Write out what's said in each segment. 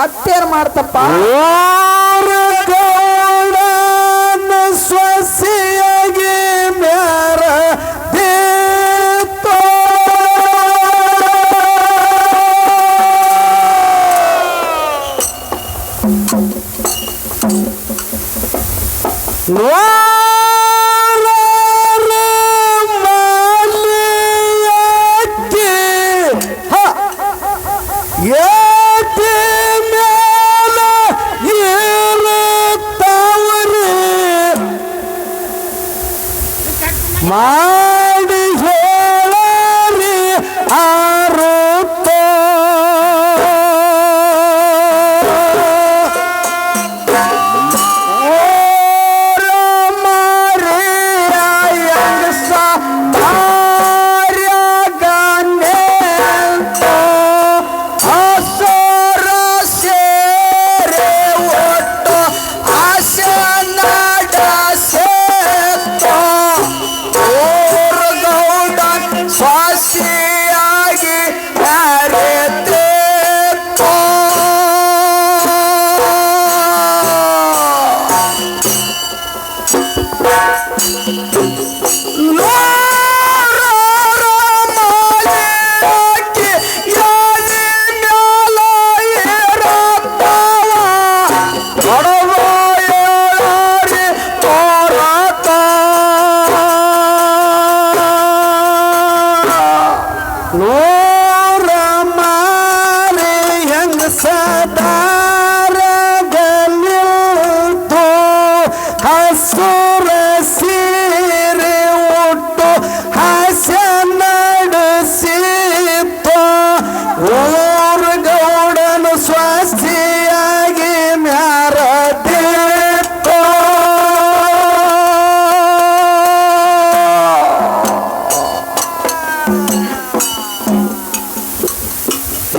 ಮತ್ತೇನ್ ಮಾಡ್ತಪ್ಪ ಸ್ವಸಿಯಾಗಿ ಮ್ಯಾರ ಮಾಡಿ ಹೇಳರಿ ಆರುತ್ತ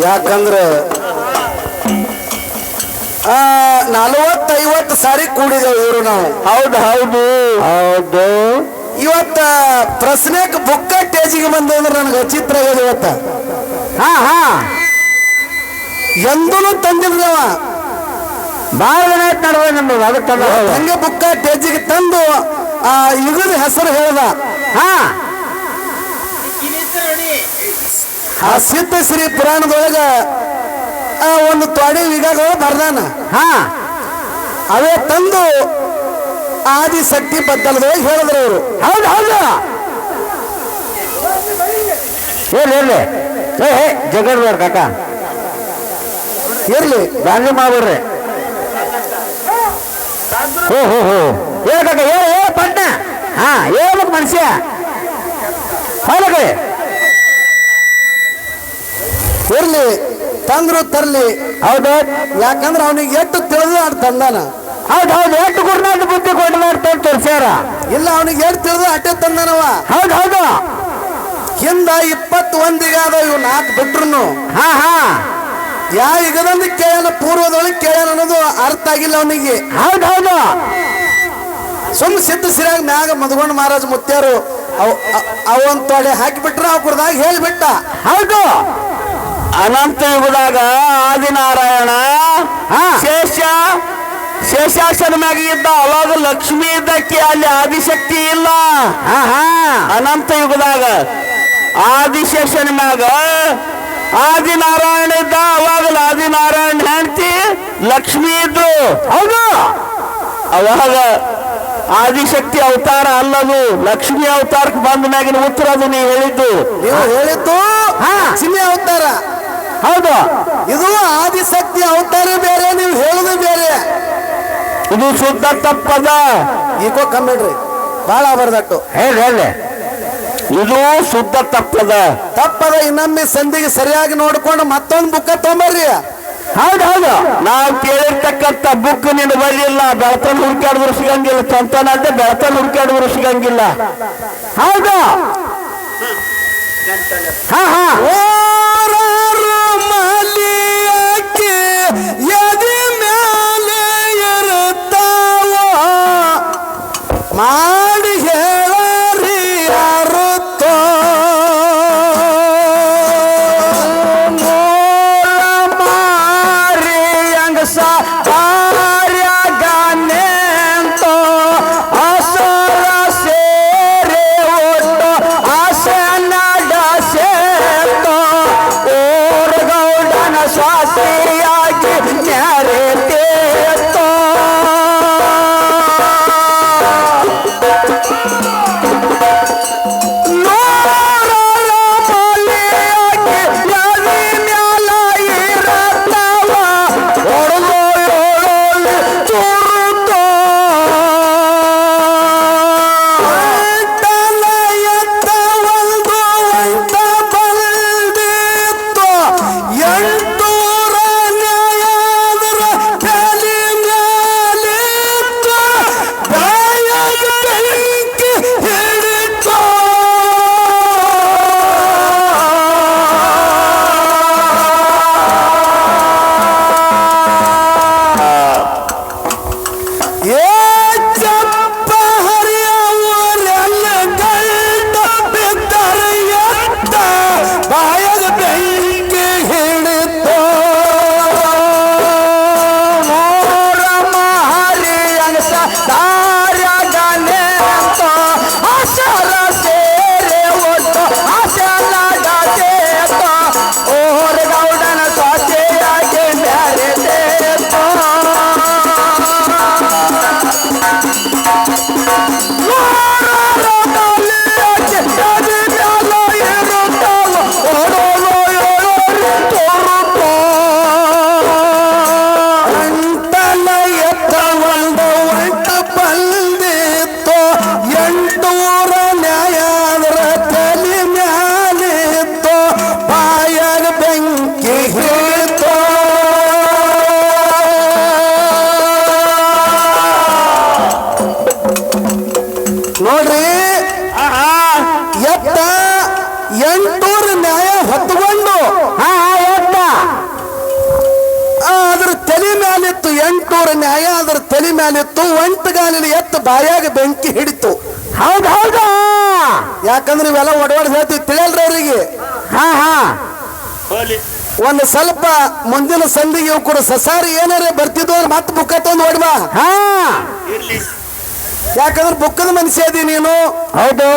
ಯಾಕಂದ್ರೆ 40-50 ಸಾರಿ ಕೂಡಿದೇವು ಇವರು ನಾವು ಹೌದು ಹೌದು ಹೌದು ಇವತ್ತ ಪ್ರಶ್ನೆಕ್ ಬುಕ್ಕ ಟೇಜಿಗೆ ಬಂದು ಅಂದ್ರೆ ನನಗೆ ಚಿತ್ರ ಆಗಿದೆ ಇವತ್ತ ಎಂದೂ ತಂದಿಲ್ದವ ಬಾಳ ದಿನ ಆಯ್ತು ನಡುವೆ ನಮ್ದು ಅದಕ್ಕೆ ಹಂಗೆ ಬುಕ್ಕ ಟೇಜಿಗೆ ತಂದು ಆ ಯುಗದ ಹೆಸರು ಹೇಳ್ದ ಆ ಸಿದ್ಧ ಶ್ರೀ ಪುರಾಣದೊಳಗ ಒಂದು ತೊಡೆ ವಿಗಾಗಳು ಬರ್ದಾನ ಅವೇ ತಂದು ಆದಿಶಕ್ತಿ ಬದ್ದಲದೊಳಗೆ ಹೇಳಿದ್ರು ಅವರು ಹೌದು ಹೌದು ಹೇಳಿ ಜಗಡ್ಬೇಡ ಕಾಕ ಇರ್ಲಿ ಗಾಂಧಿ ಮಾಡ್ಬಿಡ್ರಿ ಹೋ ಹೇಳ ಕಾಕ ಹೇಳ ಪಟ್ಟ ಹೇಳ್ಬೇಕು ಮನುಷ್ಯ ಹೌದು ಇರ್ಲಿ ತಂದ್ರು ತರ್ಲಿ ಹೌದು ಯಾಕಂದ್ರೆ ಅವನಿಗೆ ಎಷ್ಟು ತಿಳಿದು ಆಡ್ ತಂದಾನ ಹೌದು ಹೌದು ಎಷ್ಟು ಗುರುನಾಥ ಬುದ್ಧಿ ಕೊಟ್ಟು ಮಾಡ್ತಾರೆ ತೋರ್ಸ್ಯಾರ ಇಲ್ಲ ಅವನಿಗೆ ಎಷ್ಟು ತಿಳಿದು ಅಟ್ಟೆ ತಂದಾನವ ಹೌದು ಹೌದು ಹಿಂದ 21 ಆದ ಇವ್ 4 ಬಿಟ್ರು ಯಾ ಯುಗದಲ್ಲಿ ಕೇಳನ ಪೂರ್ವದೊಳಗೆ ಕೇಳನ ಅನ್ನೋದು ಅರ್ಥ ಆಗಿಲ್ಲ ಅವನಿಗೆ ಹೌದು ಹೌದು ಸುಮ್ ಸಿದ್ಧ ಸಿರಾಗ ಮ್ಯಾಗ ಮಧುಗೊಂಡ ಮಹಾರಾಜ ಮುತ್ಯಾರು ಅವಂತ ತೊಡೆ ಹಾಕಿಬಿಟ್ರ ಅವ್ ಕುಡ್ದಾಗ ಹೇಳಿಬಿಟ್ಟ ಹೌದು ಅನಂತ ಯುಗದಾಗ ಆದಿನಾರಾಯಣ ಶೇಷಾಸನ ಮ್ಯಾಗ ಇದ್ದ ಅವಾಗ ಲಕ್ಷ್ಮಿ ಇದ್ದಕ್ಕೆ ಅಲ್ಲಿ ಆದಿಶಕ್ತಿ ಇಲ್ಲ ಅನಂತ ಯುಗದಾಗ ಆದಿಶೇಷನ ಮ್ಯಾಗ ಆದಿನಾರಾಯಣ ಇದ್ದ ಅವಾಗ ಆದಿನಾರಾಯಣ ಹೆಂಡತಿ ಲಕ್ಷ್ಮಿ ಇದ್ರು ಹೌದು ಅವಾಗ ಆದಿಶಕ್ತಿ ಅವತಾರ ಅಲ್ಲದು ಲಕ್ಷ್ಮಿ ಅವತಾರಕ್ಕೆ ಬಂದ ಮ್ಯಾಗಿನ ಉತ್ತರ ಅದು ನೀವು ಹೇಳಿದ್ದು ಲಕ್ಷ್ಮಿ ಅವತಾರ ಹೌದು ಇದು ಆದಿಶಕ್ತಿ ಅವತಾರ ಬೇರೆ ನೀವು ಹೇಳುದು ಬೇರೆ ಇದು ಶುದ್ಧ ತಪ್ಪದ ಈಕೋ ಕಮ್ಮಿಡ್ರಿ ಬಾಳ ಬರ್ದಟ್ಟು ಹೇಳಿ ಇದು ಶುದ್ಧ ತಪ್ಪದ ಇನ್ನೊಮ್ಮೆ ಸಂಧಿಗೆ ಸರಿಯಾಗಿ ನೋಡ್ಕೊಂಡು ಮತ್ತೊಂದು ಬುಕ್ಕ ತೊಂಬರ್ರಿ ಹೌದು ಹೌದು ನಾವು ಕೇಳಿರ್ತಕ್ಕಂಥ ಬುಕ್ ನೀನು ಬರಲಿಲ್ಲ ಬೆಳತನ ಹುಡುಕಾಡಿದ್ರು ಸಿಗಂಗಿಲ್ಲ ತಂತನ ಅಂತ ಬೆಳತನ ಹುಡುಕಾಡಿದ್ರು ಸಿಗಂಗಿಲ್ಲ ಹೌದು ಎದೆ ಮೇಲೆ ಇರುತ್ತಾವ ಮಾಡಿ ಹೇಳರಿ ಯಾರುತ್ತೋ ಮಾರಿಯ ಎತ್ತ 800 ನ್ಯಾಯ ಹೊತ್ತುಕೊಂಡು ಎತ್ತ ಅದ್ರ ತಲೆ ಮ್ಯಾಲಿತ್ತು 800 ನ್ಯಾಯ ಅದ್ರ ತಲೆ ಮ್ಯಾಲಿತ್ತು ಒಂಟಗಾಲಿನ ಎತ್ತ ಬಾಯಾಗ ಬೆಂಕಿ ಹಿಡಿತು. ಹೌದಾ ಯಾಕಂದ್ರೆ ಇವೆಲ್ಲ ಒಡವಾಡ ಹೇಳ್ತೀವಿ ತಿಳಿಯಲ್ರಿ ಅವರಿಗೆ. ಒಂದು ಸ್ವಲ್ಪ ಮುಂದಿನ ಸಂದಿಗೆ ಇವು ಕೂಡ ಸಸಾರಿ ಏನಾರ ಬರ್ತಿದ್ವು ಅಂದ್ರೆ ಮತ್ತೆ ಬುಕ್ಕ ತಂದು ಹೊಡ್ಬಾ. ಯಾಕಂದ್ರೆ ಬುಕ್ಕದ ಮನುಷ್ಯ ಅದಿ ನೀನು. ಹೌದು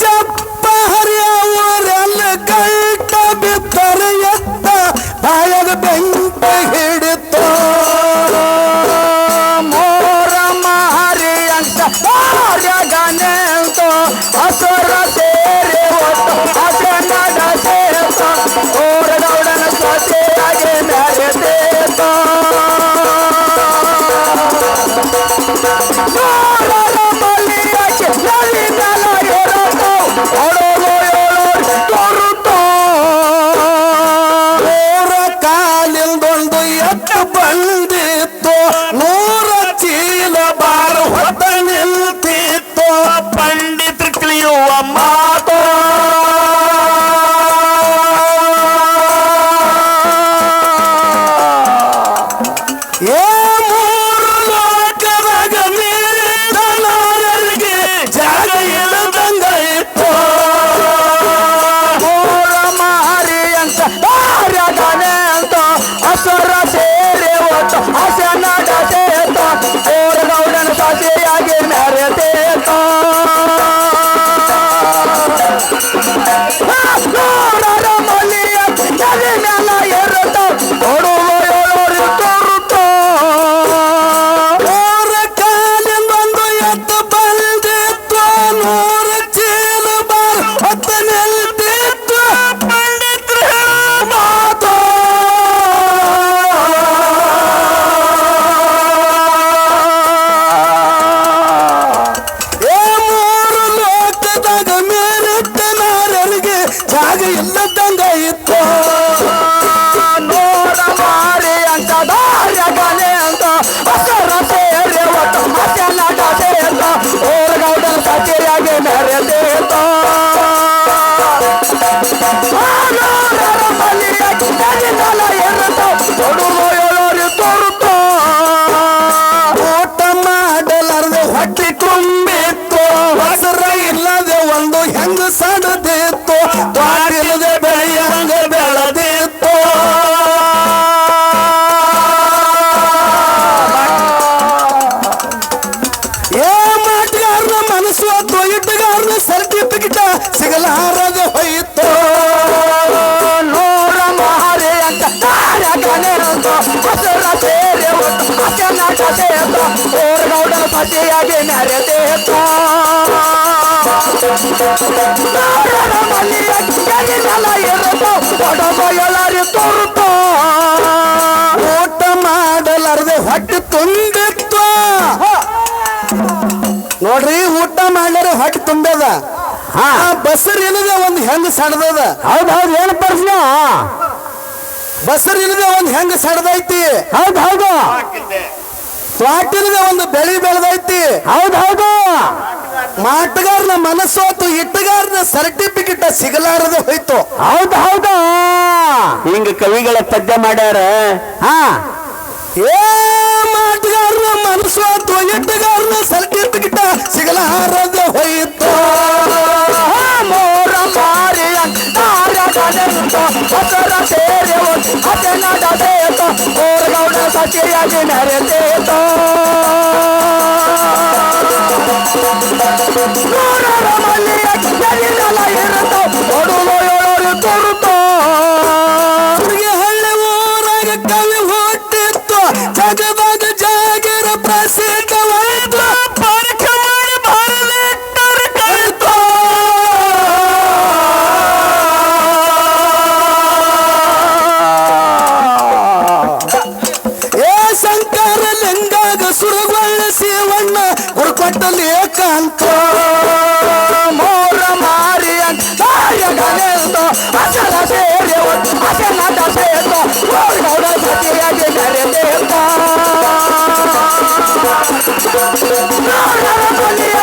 ಚಪ್ಪ ಹರಿಯವರೆಲ್ಲ ಕೈಟ ಬಿತ್ತರ ಎತ್ತ ಬಾಯಾಗ ಬೆಂಕಿ ಹಿಡಿತು. ಮೋರ ಮಾರಿ ಅಂತ ಗನೆಂತು ಹಸುರ ಸೇರಿ ಹೊತ್ತು ಹಸನಡ ಸೇತ ಓರ ಗೌಡನ ಸ್ವತೆಯಾಗಿ ಮೆರೆದೇತ. ಕಾಲಿಂದೊಂದು ಎತ್ತು ಬಂದಿತ್ತು 100 ಚೀಲ ಬಾರ ಹೊತ್ತ ನಿಲ್ತಿತ್ತು. ಪಂಡಿತರು ತಿಳಿಯುವ ಮಾತು ಏ 3 ಲೋಕದಾಗ ನೀರಿದ್ದವರಿಗೆ ಜಾಗ ಇಲ್ಲದಂಗ ಇತ್ತು. ಮೋರ ಮಾರಿ ಅಂತ ಗನೆ ಅಂತ ಹಸುರ ಸೇರಿ ಹೊತ್ತು ಹಸನಡ ಸೇತ ಓರ ಗೌಡನ ಸ್ವತೆಯಾಗಿ ಮೆರೆದೇತ. ನೋಡರ ಮಲ್ಲಿಯ ತಲೆ ಮ್ಯಾಲ ಏರುತ್ತ ಕೊಡುವ ತೋರುತ್ತ. ಮೂರ ಕಾಲಿಂದೊಂದು ಎತ್ತು ಬಂದಿತ್ತು 100 ಚೀಲ ಬಾರ ಹೊತ್ತ ನಿಲ್ತಿತ್ತು. ಪಂಡಿತರು ಮಾತು ಏ 3 ಲೋಕದಾಗ ಮೇಲಿದ್ದವರಿಗೆ ಜಾಗ ಇಲ್ಲದಂಗ ಇತ್ತು. ನೋರ ಮಾರಿ ಅಂತ ಗನೆ ಅಂತ ಹಸುರ ಸೇರಿ ಹೊತ್ತು ಹಸನಡ ಸೇತ ಓರ ಗೌಡನ ಸ್ವತೆಯಾಗಿ ಮೆರೆದೇತ. ನೋಡರ ಮಲ್ಲಿಯ ತಲೆ ಮ್ಯಾಲ ಏರುತ್ತ ಕೊಡುವ ತೋರುತ್ತ. ಊಟ ಮಾಡಲಾರದೆ ಹೊಟ್ಟೆ ತುಂಬಿತ್ತು ಹೊಸರ ಇಲ್ಲದೆ ಒಂದು ಹೆಂಗ ಸಡದಿತ್ತು. ತ್ವಾಟಿಲ್ಲದೆ ಬೆಳೆಯ ಹಂಗ ಬೆಳೆದಿತ್ತು. ಏ ಮಾಟಗಾರನ ಮನಸ್ಸು ಅಥವಾ ಇಟ್ಟಗಾರನ ಸರ್ಟಿಫಿಕೇಟ್ ಸಿಗಲಾರದೆ ಹೋಯಿತು. ನೋರ ಮಾರಿ ಅಂತ ಗನೆ ಅಂತ ಹಸುರ ಸೇರಿ ಹೊತ್ತು ಹಸನಡ ಸೇತ ಓರ ಗೌಡನ ಸ್ವತೆಯಾಗಿ ಮೆರೆದೇತ. ನೋಡರ ಮಲ್ಲಿಯ ತಲೆ ಮ್ಯಾಲ ಏರುತ್ತ ಕೊಡುವ ತೋರುತ್ತ. ಊಟ ಮಾಡಲಾರದೆ ಹೊಟ್ಟೆ ತುಂಬಿತ್ತು. ನೋಡ್ರಿ ಊಟ ಮಾಡ್ಲಾರ ಹೊಟ್ಟೆ ತುಂಬ್ಯದ. ಬಸರ್ ಇಲ್ಲದೆ ಒಂದು ಹೆಂಗ ಸಡದದ. ಹೌದೌದು ಏನು ಪ್ರಶ್ನೆ. ಬಸರ್ ಇಲ್ಲದೆ ಒಂದು ಹೆಂಗ ಸಡದೈತಿ. ಹೌದು ತ್ವಾಟಿಲ್ಲದೆ ಒಂದು ಬೆಳಿ ಬೆಳೆದೈತಿ. ಹೌದು ಮಾಟಗಾರನ ಮನಸ್ಸು ಅಥವಾ ಇಟ್ಟಗಾರನ ಸರ್ಟಿಫಿಕೇಟ್ ಸಿಗಲಾರದೆ ಹೋಯ್ತು. ಹೌದು ಹಿಂಗ ಕವಿಗಳ ಪದ್ಯ ಮಾಡ್ಯಾರ. ಏ ಮಾಟಗಾರನ ಮನಸ್ಸು ಅಥವಾ ಇಟ್ಟಗಾರನ ಸರ್ಟಿಫಿಕೇಟ್ ಸಿಗಲಾರದೆ ಹೋಯಿತು. ಮೋರ ಮಾರಿ ಹಸುರ ಸೇರಿ ಹೊತ್ತು ಹಸನಡ ಸೇತ ಓರ ಗೌಡನ ಸ್ವತೆಯಾಗಿ ಮೆರೆದೇತ. ನೋಡರ ಮಲ್ಲಿಯ ತಲೆ ಮ್ಯಾಲ ಏರುತ್ತ ಕೊಡುವ ತೋರುತ್ತ. ಹಳ್ಳಿ ಊರಾಗ ಕವಿ ಹುಟ್ಟಿತ್ತು ಜಗದಾಗ ಜಾಗರ ಪ್ರಸಿದ್ಧವಾಯಿತು. ಪರಕ ಮಾಡಿ ಬರಲಿಟ್ಟರ ಕಲಿತು. ಏ ಶಂಕರ ಲಿಂಗಾಗ ಸುರಗೊಳ್ಳ ಶಿವಣ್ಣ ಗುರುಕೊಟ್ಟಲ್ಲಿ ಏಕಾಂತ. ಮೋರ ಮಾರಿ ಅಂತ ಗನೆ ಅಂತ ಹಸರ ಸೇರಿ ಹೊತ್ತು ಹಸನಡ ಸೇತ ಓರ ಗೌಡನ ಸ್ವತೆಯಾಗಿ ಮೆರೆದೇತ. ನೋಡರ ಮಲ್ಲಿಯ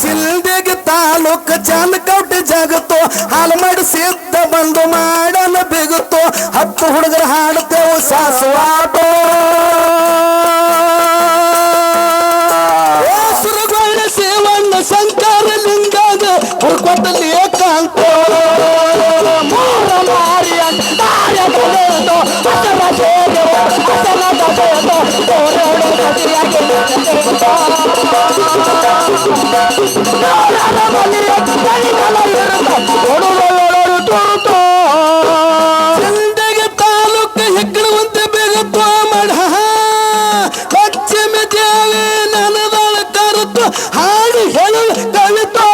ಸಿಲ್ದಿಗೆ ತಾಲೂಕ್ ಜಾಲಕೌಟೆ ಜಗತ್ತು ಹಾಲು ಮಾಡಿ ಸಿದ್ಧ ಬಂದು ಮಾಡನ ಬಿಗುತ್ತು 10 ಹುಡುಗರು ಹಾಡುತ್ತೇವು ಸಾಸುವಾಟೋ ಸುರಗೊಳ್ಳ ಸೇವಣ್ಣ ಶಂಕರ ಲಿಂಗಾಗ ಹುಡುಕೊಟ್ಟಲ್ಲಿ ಏಕಾಂತ ತಾಲೂಕು ಹೆಗ್ಗಡುವಂತೆ ಬೇಗತ್ತೋ ಮಾಡ ಲಕ್ಷ್ಮಿ ದೇವಿ ನನದಾಳ ಕರುತ್ತು ಹಾಡು ಹೇಳಲು ಕವಿತೋ